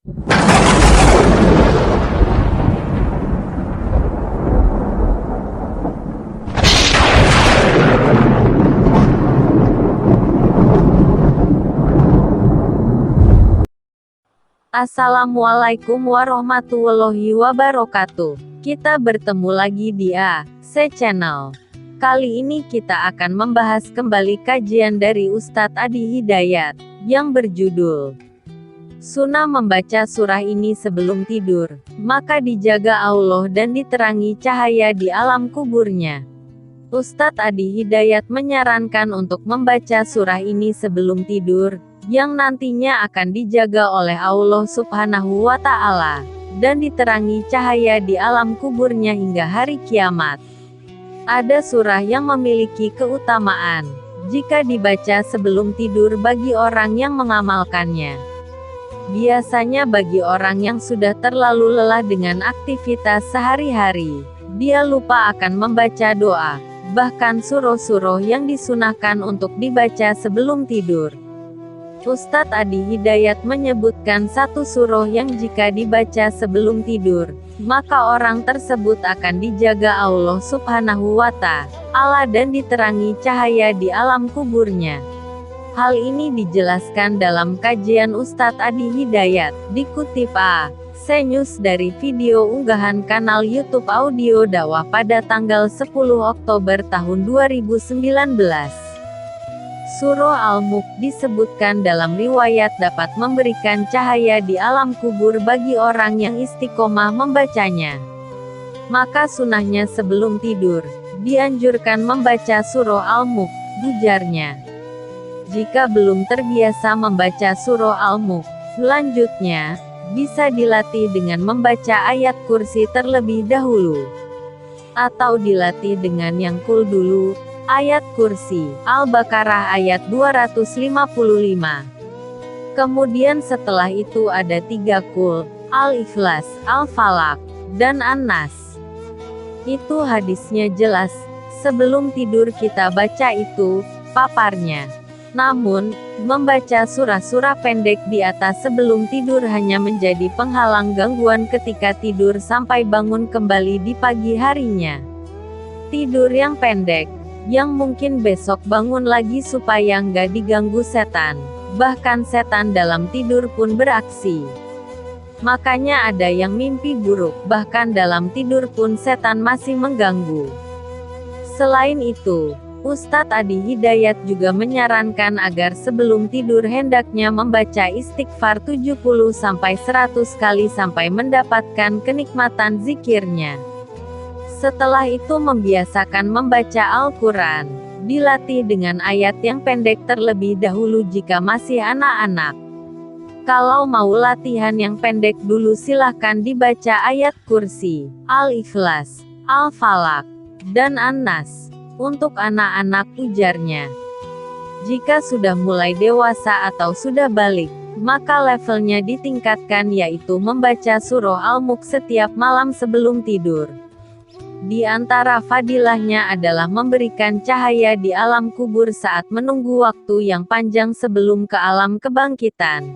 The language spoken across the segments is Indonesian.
Assalamualaikum warahmatullahi wabarakatuh. Kita bertemu lagi di A.C Channel. Kali ini kita akan membahas kembali kajian dari Ustadz Adi Hidayat, yang berjudul Sunnah membaca surah ini sebelum tidur, maka dijaga Allah dan diterangi cahaya di alam kuburnya. Ustadz Adi Hidayat menyarankan untuk membaca surah ini sebelum tidur, yang nantinya akan dijaga oleh Allah Subhanahu wa Ta'ala, dan diterangi cahaya di alam kuburnya hingga hari kiamat. Ada surah yang memiliki keutamaan jika dibaca sebelum tidur bagi orang yang mengamalkannya. Biasanya bagi orang yang sudah terlalu lelah dengan aktivitas sehari-hari, dia lupa akan membaca doa, bahkan surah-surah yang disunahkan untuk dibaca sebelum tidur. Ustadz Adi Hidayat menyebutkan satu surah yang jika dibaca sebelum tidur, maka orang tersebut akan dijaga Allah Subhanahu wa Ta'ala dan diterangi cahaya di alam kuburnya. Hal ini dijelaskan dalam kajian Ustadz Adi Hidayat, dikutip A.C News dari video unggahan kanal YouTube Audio Dakwah pada tanggal 10 Oktober tahun 2019. Surah Al-Mulk disebutkan dalam riwayat dapat memberikan cahaya di alam kubur bagi orang yang istiqomah membacanya. Maka sunahnya sebelum tidur, dianjurkan membaca surah Al-Mulk, ujarnya. Jika belum terbiasa membaca surah Al-Mulk, selanjutnya, bisa dilatih dengan membaca ayat kursi terlebih dahulu. Atau dilatih dengan yang Qul dulu. Ayat kursi, Al-Baqarah ayat 255. Kemudian setelah itu ada 3 Qul, Al-Ikhlas, Al-Falaq, dan An-Nas. Itu hadisnya jelas, sebelum tidur kita baca itu, paparnya. Namun, membaca surah-surah pendek di atas sebelum tidur hanya menjadi penghalang gangguan ketika tidur sampai bangun kembali di pagi harinya. Tidur yang pendek, yang mungkin besok bangun lagi supaya nggak diganggu setan. Bahkan setan dalam tidur pun beraksi. Makanya ada yang mimpi buruk, bahkan dalam tidur pun setan masih mengganggu. Selain itu, Ustadz Adi Hidayat juga menyarankan agar sebelum tidur hendaknya membaca istighfar 70-100 kali sampai mendapatkan kenikmatan zikirnya. Setelah itu membiasakan membaca Al-Quran, dilatih dengan ayat yang pendek terlebih dahulu jika masih anak-anak. Kalau mau latihan yang pendek dulu silahkan dibaca ayat kursi, Al-Ikhlas, Al-Falaq, dan An-Nas. Untuk anak-anak, ujarnya. Jika sudah mulai dewasa atau sudah balik, maka levelnya ditingkatkan yaitu membaca surah Al-Mulk setiap malam sebelum tidur. Di antara fadilahnya adalah memberikan cahaya di alam kubur saat menunggu waktu yang panjang sebelum ke alam kebangkitan.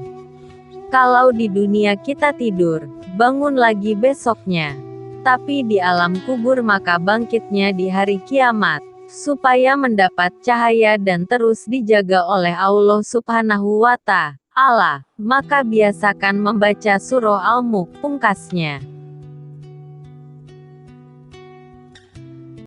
Kalau di dunia kita tidur, bangun lagi besoknya. Tapi di alam kubur maka bangkitnya di hari kiamat, supaya mendapat cahaya dan terus dijaga oleh Allah Subhanahu wa Ta'ala. Maka biasakan membaca surah Al-Mulk, pungkasnya.